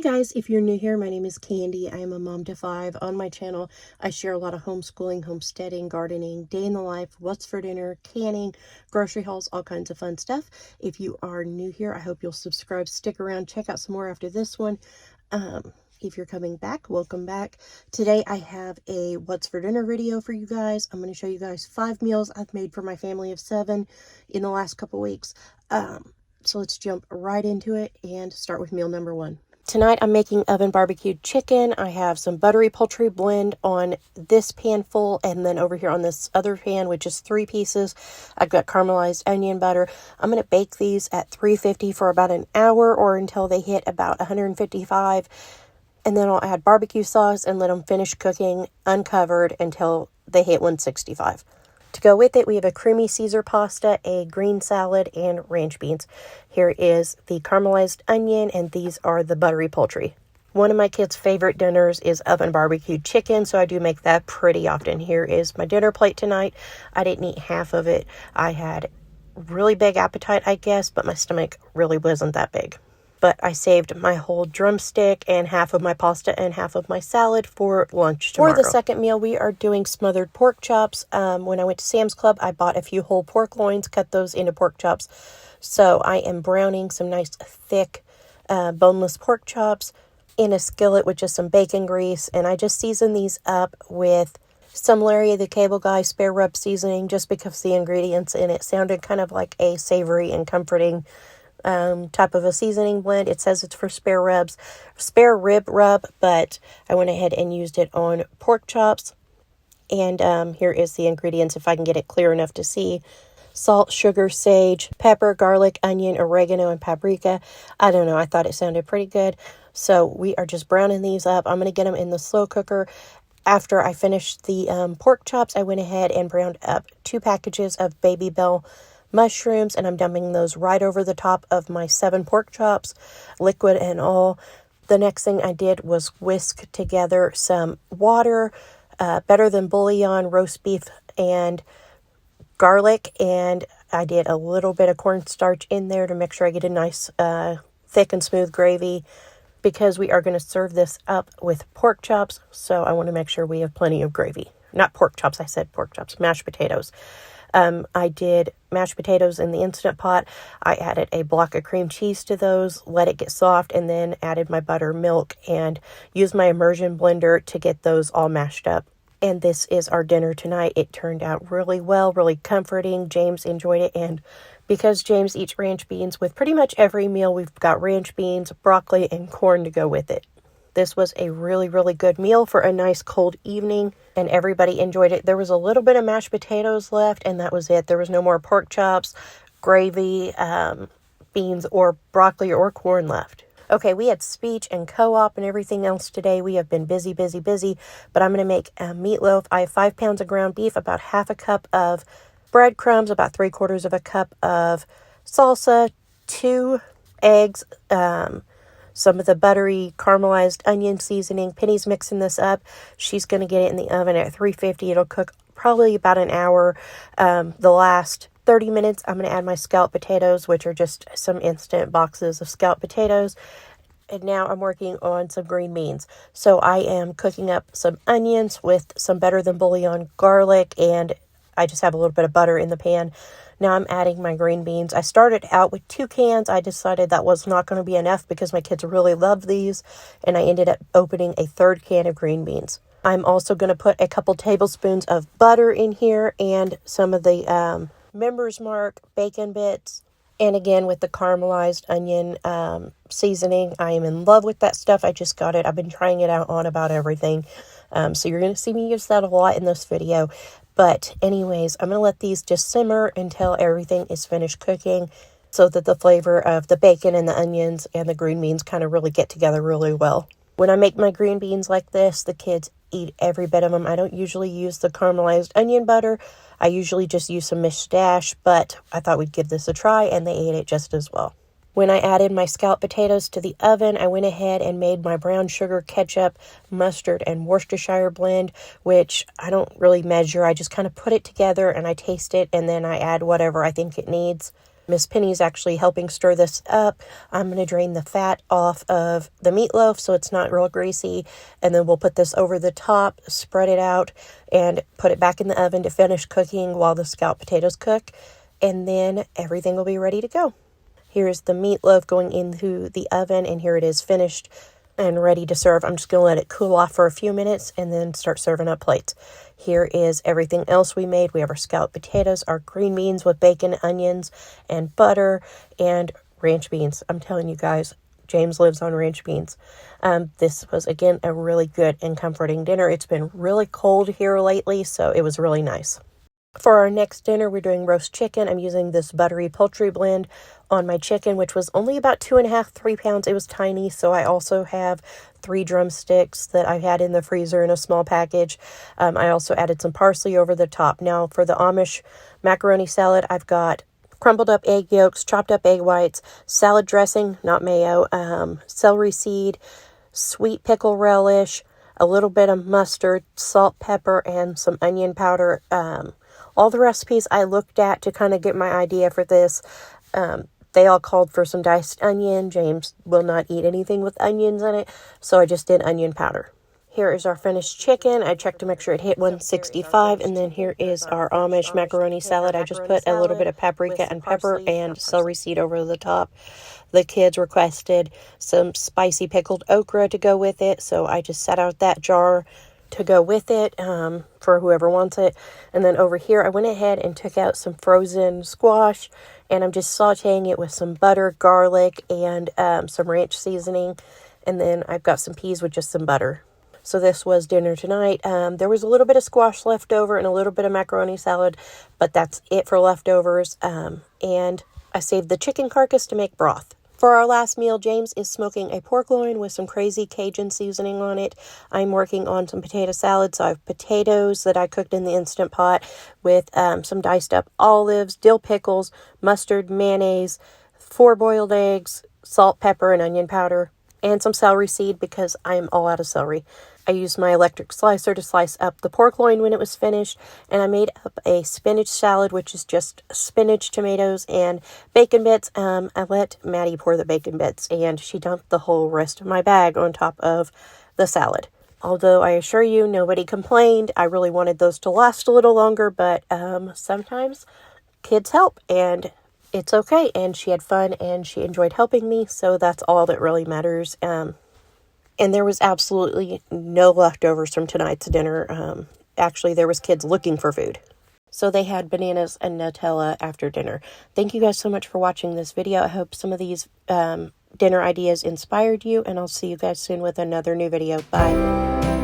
guys, if you're new here, my name is Candy. I am a mom to 5. On my channel, I share a lot of homeschooling, homesteading, gardening, day in the life, what's for dinner, canning, grocery hauls, all kinds of fun stuff. If you are new here, I hope you'll subscribe, stick around, check out some more after this one. If you're coming back, welcome back. Today I have a what's for dinner video for you guys. I'm going to show you guys 5 meals I've made for my family of 7 in the last couple weeks. So let's jump right into it and start with meal number 1. Tonight I'm making oven barbecued chicken. I have some buttery poultry blend on this pan full, and then over here on this other pan, which is 3 pieces, I've got caramelized onion butter. I'm going to bake these at 350 for about an hour or until they hit about 155, and then I'll add barbecue sauce and let them finish cooking uncovered until they hit 165. To go with it, we have a creamy Caesar pasta, a green salad, and ranch beans. Here is the caramelized onion, and these are the buttery poultry. One of my kids' favorite dinners is oven barbecued chicken, so I do make that pretty often. Here is my dinner plate tonight. I didn't eat half of it. I had really big appetite, I guess, but my stomach really wasn't that big. But I saved my whole drumstick and half of my pasta and half of my salad for lunch tomorrow. For the second meal, we are doing smothered pork chops. When I went to Sam's Club, I bought a few whole pork loins, cut those into pork chops. So I am browning some nice thick boneless pork chops in a skillet with just some bacon grease. And I just season these up with some Larry the Cable Guy spare rib seasoning just because the ingredients in it sounded kind of like a savory and comforting type of a seasoning blend. It says it's for spare rib rub, but I went ahead and used it on pork chops. And here is the ingredients if I can get it clear enough to see. Salt, sugar, sage, pepper, garlic, onion, oregano, and paprika. I don't know, I thought it sounded pretty good. So we are just browning these up. I'm going to get them in the slow cooker. After I finished the pork chops, I went ahead and browned up 2 packages of Baby Bell mushrooms, and I'm dumping those right over the top of my 7 pork chops, liquid and all. The next thing I did was whisk together some water, better than bouillon, roast beef, and garlic, and I did a little bit of cornstarch in there to make sure I get a nice thick and smooth gravy, because we are going to serve this up with pork chops, so I want to make sure we have plenty of gravy. Not pork chops, I said pork chops, mashed potatoes. I did mashed potatoes in the Instant Pot. I added a block of cream cheese to those, let it get soft, and then added my butter, milk, and used my immersion blender to get those all mashed up. And this is our dinner tonight. It turned out really well, really comforting. James enjoyed it, and because James eats ranch beans with pretty much every meal, we've got ranch beans, broccoli, and corn to go with it. This was a really, really good meal for a nice cold evening, and everybody enjoyed it. There was a little bit of mashed potatoes left, and that was it. There was no more pork chops, gravy, beans, or broccoli or corn left. Okay, we had speech and co-op and everything else today. We have been busy, but I'm going to make a meatloaf. I have 5 pounds of ground beef, about half a cup of breadcrumbs, about 3/4 of a cup of salsa, 2 eggs, some of the buttery caramelized onion seasoning. Penny's mixing this up. She's going to get it in the oven at 350. It'll cook probably about an hour. The last 30 minutes, I'm going to add my scalloped potatoes, which are just some instant boxes of scalloped potatoes. And now I'm working on some green beans. So I am cooking up some onions with some better than bouillon garlic, and I just have a little bit of butter in the pan. Now I'm adding my green beans. I started out with 2 cans. I decided that was not going to be enough because my kids really love these, and I ended up opening a 3rd can of green beans. I'm also going to put a couple tablespoons of butter in here and some of the Member's Mark bacon bits. And again, with the caramelized onion seasoning, I am in love with that stuff. I just got it. I've been trying it out on about everything. So you're going to see me use that a lot in this video. But anyways, I'm going to let these just simmer until everything is finished cooking so that the flavor of the bacon and the onions and the green beans kind of really get together really well. When I make my green beans like this, the kids eat every bit of them. I don't usually use the caramelized onion butter. I usually just use some Miss Dash, but I thought we'd give this a try, and they ate it just as well. When I added my scalloped potatoes to the oven, I went ahead and made my brown sugar, ketchup, mustard, and Worcestershire blend, which I don't really measure. I just kind of put it together and I taste it, and then I add whatever I think it needs. Miss Penny's actually helping stir this up. I'm going to drain the fat off of the meatloaf so it's not real greasy. And then we'll put this over the top, spread it out, and put it back in the oven to finish cooking while the scalloped potatoes cook. And then everything will be ready to go. Here's the meatloaf going into the oven, and here it is finished and ready to serve. I'm just going to let it cool off for a few minutes and then start serving up plates. Here is everything else we made. We have our scalloped potatoes, our green beans with bacon, onions, and butter, and ranch beans. I'm telling you guys, James lives on ranch beans. This was, again, a really good and comforting dinner. It's been really cold here lately, so it was really nice. For our next dinner, we're doing roast chicken. I'm using this buttery poultry blend on my chicken, which was only about 2.5, 3 pounds. It was tiny, so I also have 3 drumsticks that I had in the freezer in a small package. I also added some parsley over the top. Now, for the Amish macaroni salad, I've got crumbled up egg yolks, chopped up egg whites, salad dressing, not mayo, celery seed, sweet pickle relish, a little bit of mustard, salt, pepper, and some onion powder. All the recipes I looked at to kind of get my idea for this, they all called for some diced onion. James will not eat anything with onions in it, so I just did onion powder. Here is our finished chicken. I checked to make sure it hit 165, and then here is our Amish macaroni salad. I just put a little bit of paprika and pepper and celery seed over the top. The kids requested some spicy pickled okra to go with it, so I just set out that jar to go with it for whoever wants it. And then over here, I went ahead and took out some frozen squash, and I'm just sauteing it with some butter, garlic, and some ranch seasoning. And then I've got some peas with just some butter. So this was dinner tonight. There was a little bit of squash left over and a little bit of macaroni salad, but that's it for leftovers. And I saved the chicken carcass to make broth. For our last meal, James is smoking a pork loin with some crazy Cajun seasoning on it. I'm working on some potato salad, so I have potatoes that I cooked in the Instant Pot with some diced up olives, dill pickles, mustard, mayonnaise, 4 boiled eggs, salt, pepper, and onion powder, and some celery seed because I'm all out of celery. I used my electric slicer to slice up the pork loin when it was finished, and I made up a spinach salad, which is just spinach, tomatoes, and bacon bits. I let Maddie pour the bacon bits, and she dumped the whole rest of my bag on top of the salad. Although I assure you, nobody complained. I really wanted those to last a little longer, but sometimes kids help, and it's okay. And she had fun, and she enjoyed helping me, so that's all that really matters. And there was absolutely no leftovers from tonight's dinner. Actually, there was kids looking for food. So they had bananas and Nutella after dinner. Thank you guys so much for watching this video. I hope some of these dinner ideas inspired you, and I'll see you guys soon with another new video. Bye.